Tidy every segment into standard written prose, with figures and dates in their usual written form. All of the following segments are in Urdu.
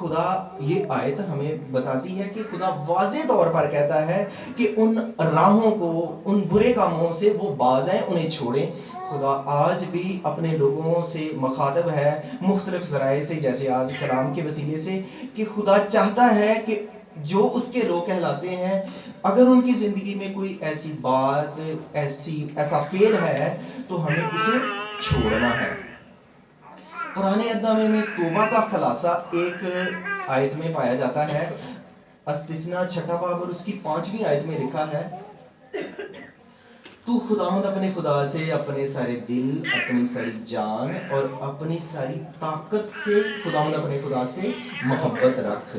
خدا یہ آیت ہمیں بتاتی ہے کہ خدا واضح طور پر کہتا ہے کہ ان راہوں کو، ان برے کاموں سے وہ باز ہیں، انہیں چھوڑیں۔ خدا آج بھی اپنے لوگوں سے مخاطب ہے مختلف ذرائع سے، جیسے آج کلام کے وسیلے سے، کہ خدا چاہتا ہے کہ جو اس کے لوگ کہلاتے ہیں، اگر ان کی زندگی میں کوئی ایسی بات، ایسا فعل ہے تو ہمیں اسے چھوڑنا ہے۔ پرانے عہد نامے میں توبہ کا خلاصہ ایک آیت میں پایا جاتا ہے۔ استثنا 6 باب اور اس کی 5ویں آیت میں لکھا ہے، تو خداوند اپنے خدا سے اپنے سارے دل، اپنی ساری جان اور اپنی ساری طاقت سے، خداوند اپنے خدا سے محبت رکھ۔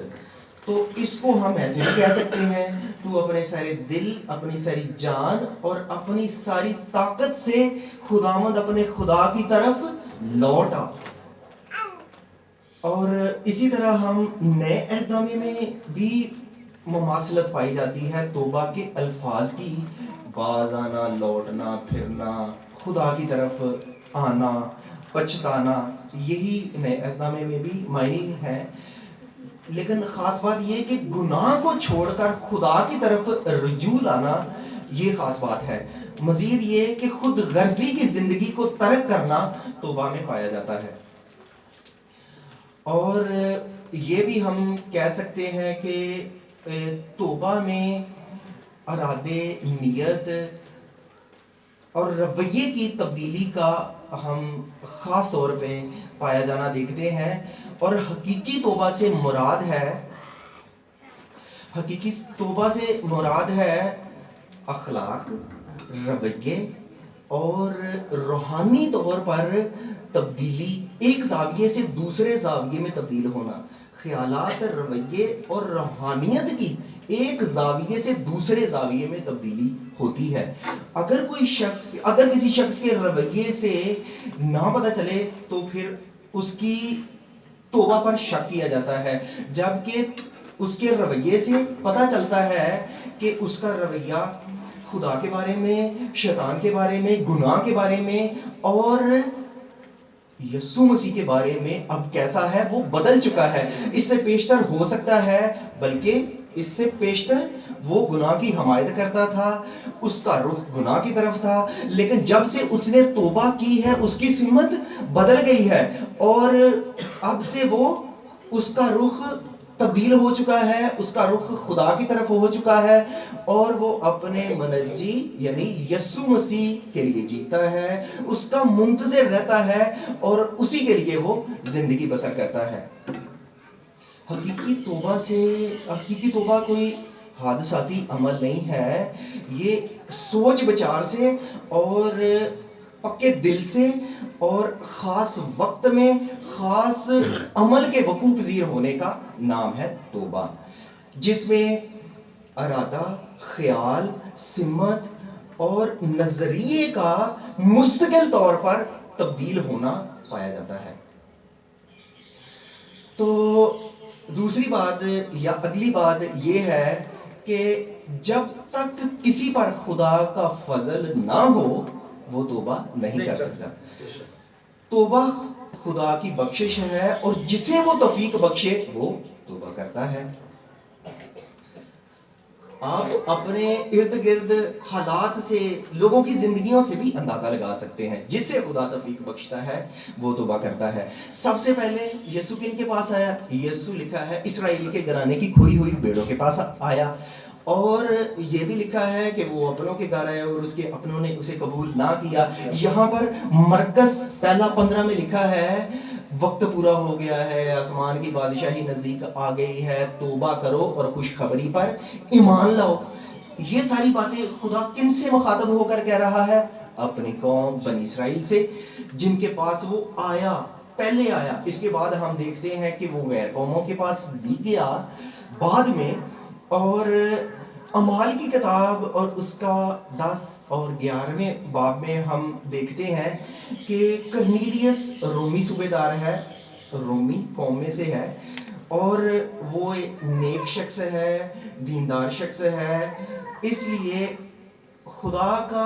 تو اس کو ہم ایسے بھی کہہ سکتے ہیں، تو اپنے سارے دل، اپنی ساری جان اور اپنی ساری طاقت سے خداوند اپنے خدا کی طرف لوٹ آ۔ اور اسی طرح ہم نئے عہد نامے میں بھی مماثلت پائی جاتی ہے توبہ کے الفاظ کی، باز آنا، لوٹنا، پھرنا، خدا کی طرف آنا، پچھتانا، یہی نئے عہد نامے میں بھی معنی ہے۔ لیکن خاص بات یہ کہ گناہ کو چھوڑ کر خدا کی طرف رجوع لانا، یہ خاص بات ہے۔ مزید یہ کہ خود غرضی کی زندگی کو ترک کرنا توبہ میں پایا جاتا ہے۔ اور یہ بھی ہم کہہ سکتے ہیں کہ توبہ میں ارادے، نیت اور رویے کی تبدیلی کا ہم خاص طور پہ پایا جانا دیکھتے ہیں۔ اور حقیقی توبہ سے مراد ہے اخلاق، رویے اور روحانی طور پر تبدیلی، ایک زاویے سے دوسرے زاویے میں تبدیل ہونا۔ خیالات، رویے اور روحانیت کی ایک زاویے سے دوسرے زاویے میں تبدیلی ہوتی ہے۔ اگر کسی شخص کے رویے سے نہ پتہ چلے تو پھر اس کی توبہ پر شک کیا جاتا ہے، جبکہ اس کے رویے سے پتہ چلتا ہے کہ اس کا رویہ خدا کے بارے میں، شیطان کے بارے میں، گناہ کے بارے میں اور یسوع مسیح کے بارے میں اب کیسا ہے، وہ بدل چکا ہے۔ اس سے پیشتر ہو سکتا ہے، بلکہ اس سے پیشتر وہ گناہ کی حمایت کرتا تھا، اس کا رخ گناہ کی طرف تھا، لیکن جب سے اس نے توبہ کی ہے اس کی سمت بدل گئی ہے، اور اب سے وہ، اس کا رخ تبدیل ہو چکا ہے، اس کا رخ خدا کی طرف ہو چکا ہے، اور وہ اپنے منجی یعنی یسوع مسیح کے لیے جیتا ہے، اس کا منتظر رہتا ہے اور اسی کے لیے وہ زندگی بسر کرتا ہے۔ حقیقی توبہ کوئی حادثاتی عمل نہیں ہے، یہ سوچ بچار سے اور پکے دل سے اور خاص وقت میں خاص عمل کے وقوع پذیر ہونے کا نام ہے توبہ، جس میں ارادہ، خیال، سمت اور نظریے کا مستقل طور پر تبدیل ہونا پایا جاتا ہے۔ تو دوسری بات یا اگلی بات یہ ہے کہ جب تک کسی پر خدا کا فضل نہ ہو وہ توبہ نہیں کر سکتا۔ توبہ خدا کی بخشش ہے، اور جسے وہ توفیق بخشے وہ توبہ کرتا ہے۔ آپ اپنے ارد گرد حالات سے، لوگوں کی زندگیوں سے بھی اندازہ لگا سکتے ہیں، جس سے خدا توفیق بخشتا ہے وہ توبہ کرتا ہے۔ سب سے پہلے یسوع کن کے پاس آیا؟ یسوع لکھا ہے اسرائیل کے گھرانے کی کھوئی ہوئی بھیڑوں کے پاس آیا، اور یہ بھی لکھا ہے کہ وہ اپنوں کے گھر آیا اور اس کے اپنوں نے اسے قبول نہ کیا۔ یہاں پر مرکز 1:15 میں لکھا ہے، وقت پورا ہو گیا ہے، آسمان کی بادشاہی نزدیک آ گئی ہے، توبہ کرو اور خوشخبری پر ایمان لاؤ۔ یہ ساری باتیں خدا کن سے مخاطب ہو کر کہہ رہا ہے؟ اپنی قوم بنی اسرائیل سے، جن کے پاس وہ پہلے آیا۔ اس کے بعد ہم دیکھتے ہیں کہ وہ غیر قوموں کے پاس بھی گیا بعد میں، اور اعمال کی کتاب اور اس کا 10 اور 11ویں باب میں ہم دیکھتے ہیں کہ کرنیلیس رومی صوبے دار ہے، رومی قوم میں سے ہے، اور وہ نیک شخص ہے، دیندار شخص ہے، اس لیے خدا کا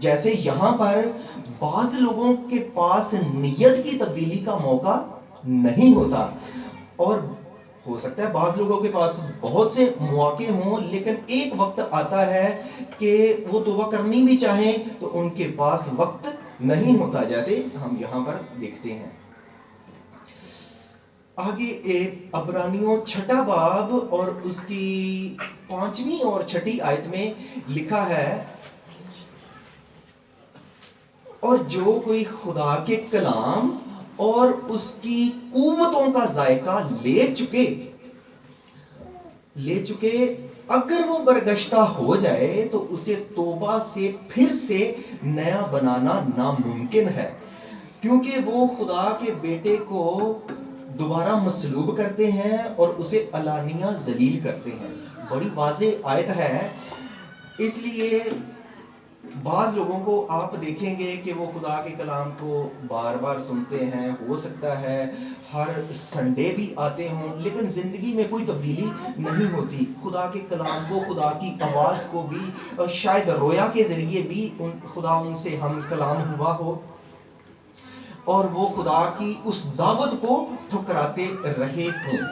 جیسے یہاں پر بعض لوگوں کے پاس نیت کی تبدیلی کا موقع نہیں ہوتا، اور ہو سکتا ہے بعض لوگوں کے پاس بہت سے مواقع ہوں، لیکن ایک وقت آتا ہے کہ وہ توبہ کرنی بھی چاہیں تو ان کے پاس وقت نہیں ہوتا، جیسے ہم یہاں پر دیکھتے ہیں۔ آگے ایک عبرانیوں 6 باب اور اس کی 5ویں اور 6 آیت میں لکھا ہے، اور جو کوئی خدا کے کلام اور اس کی قوتوں کا ذائقہ لے چکے اگر وہ برگشتہ ہو جائے تو اسے توبہ سے پھر سے نیا بنانا ناممکن ہے، کیونکہ وہ خدا کے بیٹے کو دوبارہ مصلوب کرتے ہیں اور اسے علانیہ ذلیل کرتے ہیں۔ بڑی واضح آیت ہے، اس لیے بعض لوگوں کو آپ دیکھیں گے کہ وہ خدا کے کلام کو بار بار سنتے ہیں، ہو سکتا ہے ہر سنڈے بھی آتے ہوں، لیکن زندگی میں کوئی تبدیلی نہیں ہوتی۔ خدا کے کلام کو، خدا کی آواز کو بھی شاید رویا کے ذریعے بھی خدا ان سے ہم کلام ہوا ہو، اور وہ خدا کی اس دعوت کو ٹھکراتے رہے ہوں،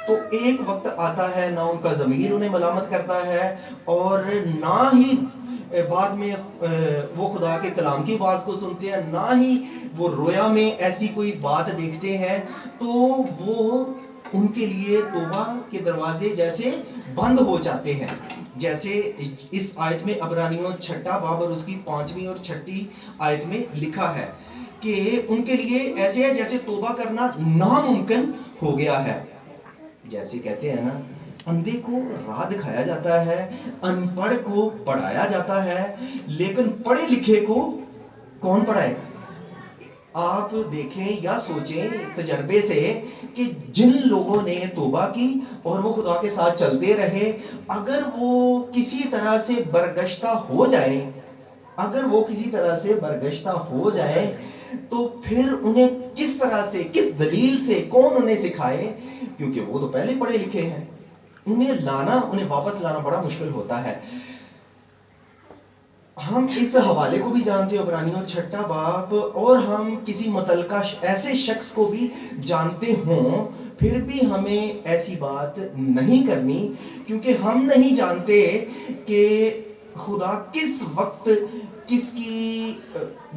تو ایک وقت آتا ہے نہ ان کا ضمیر انہیں ملامت کرتا ہے، اور نہ ہی بعد میں وہ خدا کے کلام کی آواز کو سنتے ہیں، نہ ہی وہ رویا میں ایسی کوئی بات دیکھتے ہیں، تو وہ ان کے لیے توبہ کے دروازے جیسے بند ہو جاتے ہیں۔ جیسے اس آیت میں عبرانیوں 6 باب اور اس کی 5ویں اور 6 آیت میں لکھا ہے کہ ان کے لیے ایسے ہے جیسے توبہ کرنا ناممکن ہو گیا ہے۔ جیسے کہتے ہیں نا، اندھے کو راہ دکھایا جاتا ہے، ان پڑھ کو پڑھایا جاتا ہے، لیکن پڑھے لکھے کو کون پڑھائے؟ آپ دیکھیں یا سوچیں تجربے سے کہ جن لوگوں نے توبہ کی اور وہ خدا کے ساتھ چلتے رہے، اگر وہ کسی طرح سے برگشتہ ہو جائیں تو پھر انہیں کس طرح سے، کس دلیل سے، کون انہیں سکھائے؟ کیونکہ وہ تو پہلے پڑھے لکھے ہیں، انہیں واپس لانا بڑا مشکل ہوتا ہے۔ ہم اس حوالے کو بھی جانتے ہیں عبرانیوں 6 باب، اور ہم کسی متعلقہ ایسے شخص کو بھی جانتے ہوں، پھر بھی ہمیں ایسی بات نہیں کرنی، کیونکہ ہم نہیں جانتے کہ خدا کس وقت کس کی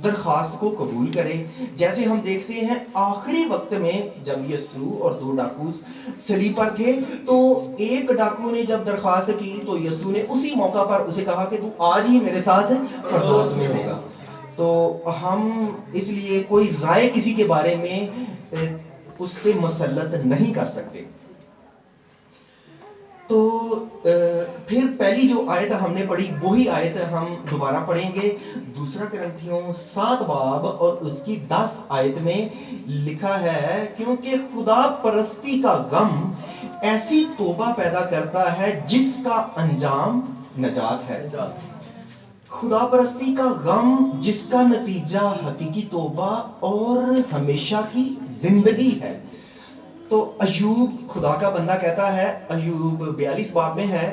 درخواست کو قبول کرے۔ جیسے ہم دیکھتے ہیں آخری وقت میں جب یسوع اور 2 ڈاکو صلیب پر تھے، تو ایک ڈاکو نے جب درخواست کی تو یسوع نے اسی موقع پر اسے کہا کہ تو آج ہی میرے ساتھ فردوس میں ہوگا۔ تو ہم اس لیے کوئی رائے کسی کے بارے میں اس پہ مسلط نہیں کر سکتے۔ تو پھر پہلی جو آیت ہم نے پڑھی وہی آیت ہم دوبارہ پڑھیں گے، 2 کرنتھیوں 7 باب اور اس کی 10 آیت میں لکھا ہے، کیونکہ خدا پرستی کا غم ایسی توبہ پیدا کرتا ہے جس کا انجام نجات ہے۔ خدا پرستی کا غم جس کا نتیجہ حقیقی توبہ اور ہمیشہ کی زندگی ہے۔ تو ایوب خدا کا بندہ کہتا ہے، ایوب 42 باب میں ہے،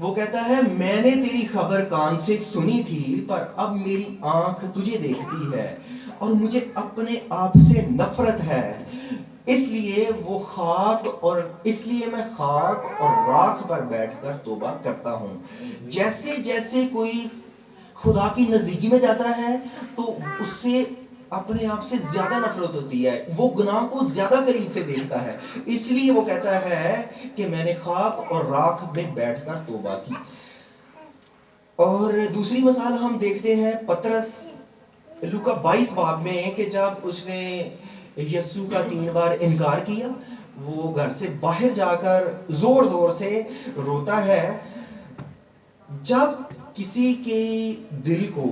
وہ کہتا ہے میں نے تیری خبر کان سے سنی تھی، پر اب میری آنکھ تجھے دیکھتی ہے اور مجھے اپنے آپ سے نفرت ہے، اس لیے میں خاک اور راکھ پر بیٹھ کر توبہ کرتا ہوں۔ جیسے جیسے کوئی خدا کی نزدیکی میں جاتا ہے تو اس سے اپنے آپ سے زیادہ نفرت ہوتی ہے، وہ گناہ کو زیادہ قریب سے دیکھتا ہے، اس لیے وہ کہتا ہے کہ میں نے خاک اور راکھ میں بیٹھ کر توبہ کی۔ اور دوسری مثال ہم دیکھتے ہیں پترس لوکا 22 باب میں کہ جب اس نے یسوع کا 3 بار انکار کیا، وہ گھر سے باہر جا کر زور زور سے روتا ہے۔ جب کسی کے دل کو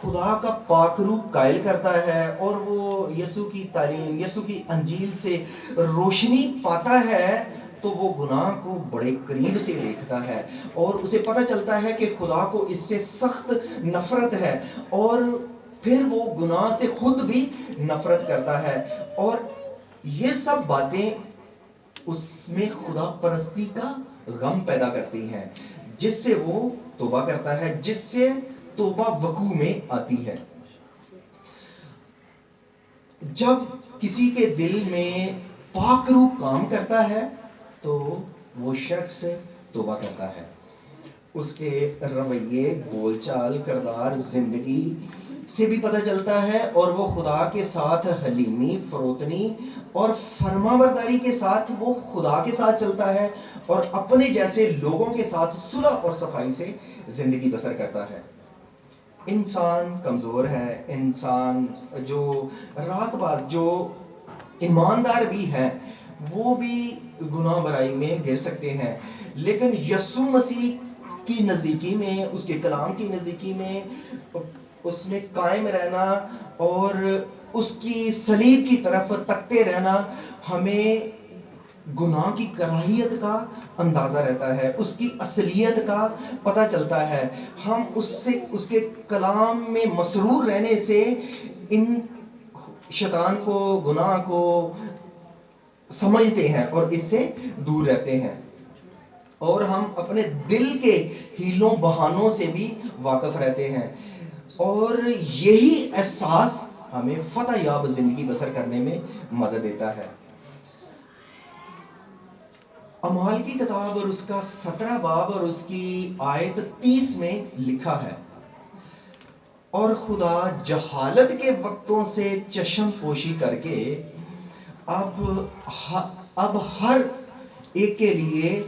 خدا کا پاک روح قائل کرتا ہے اور وہ یسوع کی تعلیم، یسوع کی انجیل سے روشنی پاتا ہے، تو وہ گناہ کو بڑے قریب سے دیکھتا ہے اور اسے پتہ چلتا ہے کہ خدا کو اس سے سخت نفرت ہے، اور پھر وہ گناہ سے خود بھی نفرت کرتا ہے، اور یہ سب باتیں اس میں خدا پرستی کا غم پیدا کرتی ہیں۔ جس سے وہ توبہ کرتا ہے، جس سے توبہ وقوع میں آتی ہے۔ جب کسی کے دل میں پاک روح کام کرتا ہے تو وہ شخص توبہ کرتا ہے۔ اس کے رویے، بول چال، کردار، زندگی سے بھی پتہ چلتا ہے، اور وہ خدا کے ساتھ حلیمی، فروتنی اور فرما برداری کے ساتھ وہ خدا کے ساتھ چلتا ہے، اور اپنے جیسے لوگوں کے ساتھ صلح اور صفائی سے زندگی بسر کرتا ہے۔ انسان کمزور ہے، انسان جو راست باز، جو ایماندار بھی ہیں، وہ بھی گناہ برائی میں گر سکتے ہیں، لیکن یسوع مسیح کی نزدیکی میں، اس کے کلام کی نزدیکی میں اس میں قائم رہنا اور اس کی صلیب کی طرف تکتے رہنا ہمیں گناہ کی کراہیت کا اندازہ رہتا ہے، اس کی اصلیت کا پتہ چلتا ہے۔ ہم اس کے کلام میں مسرور رہنے سے ان شیطان کو، گناہ کو سمجھتے ہیں اور اس سے دور رہتے ہیں، اور ہم اپنے دل کے ہیلوں بہانوں سے بھی واقف رہتے ہیں، اور یہی احساس ہمیں فتح یاب زندگی بسر کرنے میں مدد دیتا ہے۔ اعمال کی کتاب اور اس کا 17 باب اور اس کی آیت 30 میں لکھا ہے، اور خدا جہالت کے وقتوں سے چشم پوشی کر کے اب ہر ایک کے لیے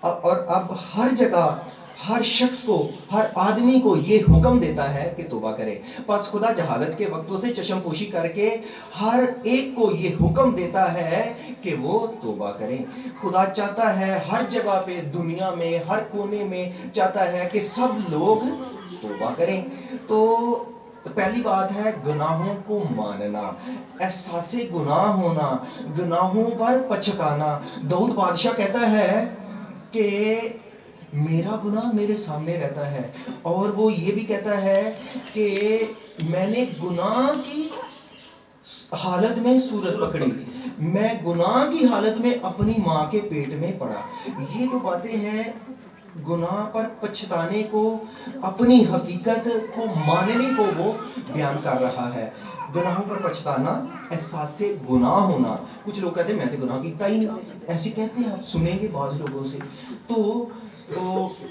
اور اب ہر جگہ ہر شخص کو، ہر آدمی کو یہ حکم دیتا ہے کہ توبہ کرے۔ پس خدا جہالت کے وقتوں سے چشم پوشی کر کے ہر ایک کو یہ حکم دیتا ہے کہ وہ توبہ کریں۔ خدا چاہتا ہے ہر جگہ پہ، دنیا میں ہر کونے میں چاہتا ہے کہ سب لوگ توبہ کریں۔ تو پہلی بات ہے گناہوں کو ماننا، احساس گناہ ہونا، گناہوں پر پچھتانا۔ داؤد بادشاہ کہتا ہے کہ میرا گناہ میرے سامنے رہتا ہے، اور وہ یہ بھی کہتا ہے کہ میں نے گناہ کی حالت میں صورت پکڑی، میں گناہ کی حالت میں اپنی ماں کے پیٹ میں پڑا۔ یہ جو باتیں ہیں گناہ پر پچھتانے کو، اپنی حقیقت کو ماننے کو وہ بیان کر رہا ہے۔ گناہوں پر پچھتانا، احساس گناہ ہونا۔ کچھ لوگ کہتے ہیں میں تو گناہ کیتا ہی نہیں، ایسے کہتے ہیں، آپ سنیں گے بعض لوگوں سے، تو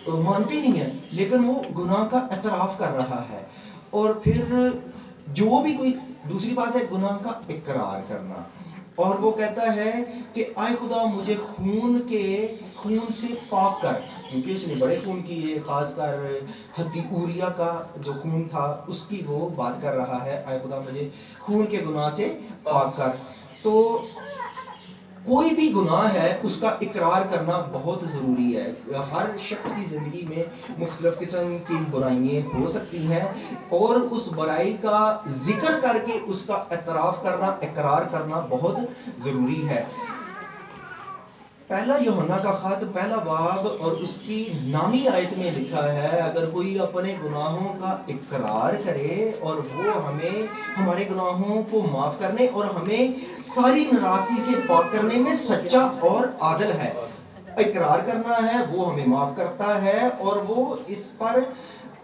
مانتے نہیں ہیں، لیکن وہ گناہ کا اعتراف کر رہا ہے۔ اور پھر جو بھی کوئی دوسری بات ہے گناہ کا اقرار کرنا، اور وہ کہتا ہے کہ آئے خدا مجھے خون سے پاک کر، کیونکہ اس نے بڑے خون کیے، خاص کر حتی اوریا کا جو خون تھا اس کی وہ بات کر رہا ہے، آئے خدا مجھے خون کے گناہ سے پاک کر۔ تو کوئی بھی گناہ ہے اس کا اقرار کرنا بہت ضروری ہے۔ ہر شخص کی زندگی میں مختلف قسم کی برائیاں ہو سکتی ہیں، اور اس برائی کا ذکر کر کے اس کا اعتراف کرنا، اقرار کرنا بہت ضروری ہے۔ پہلا یوحنا کا خط، پہلا باب اور اس کی نامی آیت میں لکھا ہے، اگر کوئی اپنے گناہوں کا اقرار کرے اور وہ ہمیں ہمارے گناہوں کو معاف کرنے اور ہمیں ساری ناراضگی سے پاک کرنے میں سچا اور عادل ہے۔ اقرار کرنا ہے، وہ ہمیں معاف کرتا ہے، اور وہ اس پر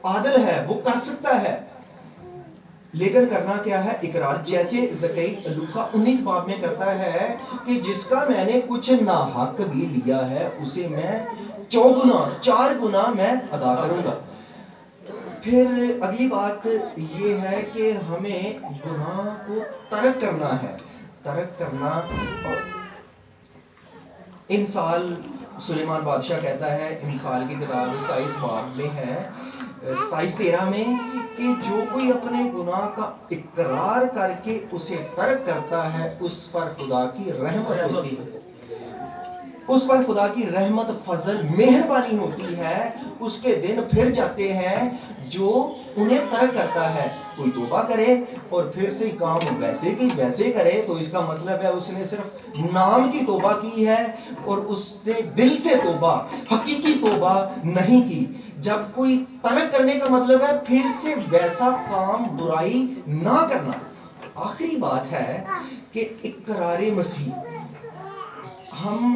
عادل ہے، وہ کر سکتا ہے، لیکن کرنا کیا ہے؟ اقرار۔ جیسے زکئی لوکا 19 باب میں کرتا ہے کہ جس کا میں نے کچھ ناحق بھی لیا ہے اسے میں 4 گنا میں ادا کروں گا۔ پھر اگلی بات یہ ہے کہ ہمیں گناہ کو ترک کرنا ہے، ترک کرنا۔ انسال، سلیمان بادشاہ کہتا ہے، انسال کی کتاب 27 باب میں ہے، 27:13 میں، کہ جو کوئی اپنے گناہ کا اقرار کر کے اسے ترک کرتا ہے اس پر خدا کی رحمت ہوتی ہے، اس پر خدا کی رحمت، فضل، مہربانی ہوتی ہے۔ اس کے دن پھر جاتے ہیں جو انہیں ترک کرتا ہے۔ کوئی توبہ کرے اور پھر سے کام ویسے کی ویسے کرے تو اس کا مطلب ہے اس نے صرف نام کی توبہ کی ہے اور اس نے دل سے توبہ، حقیقی توبہ نہیں کی۔ جب کوئی ترک کرنے کا مطلب ہے پھر سے ویسا کام، برائی نہ کرنا۔ آخری بات ہے کہ اقرار مسیح، ہم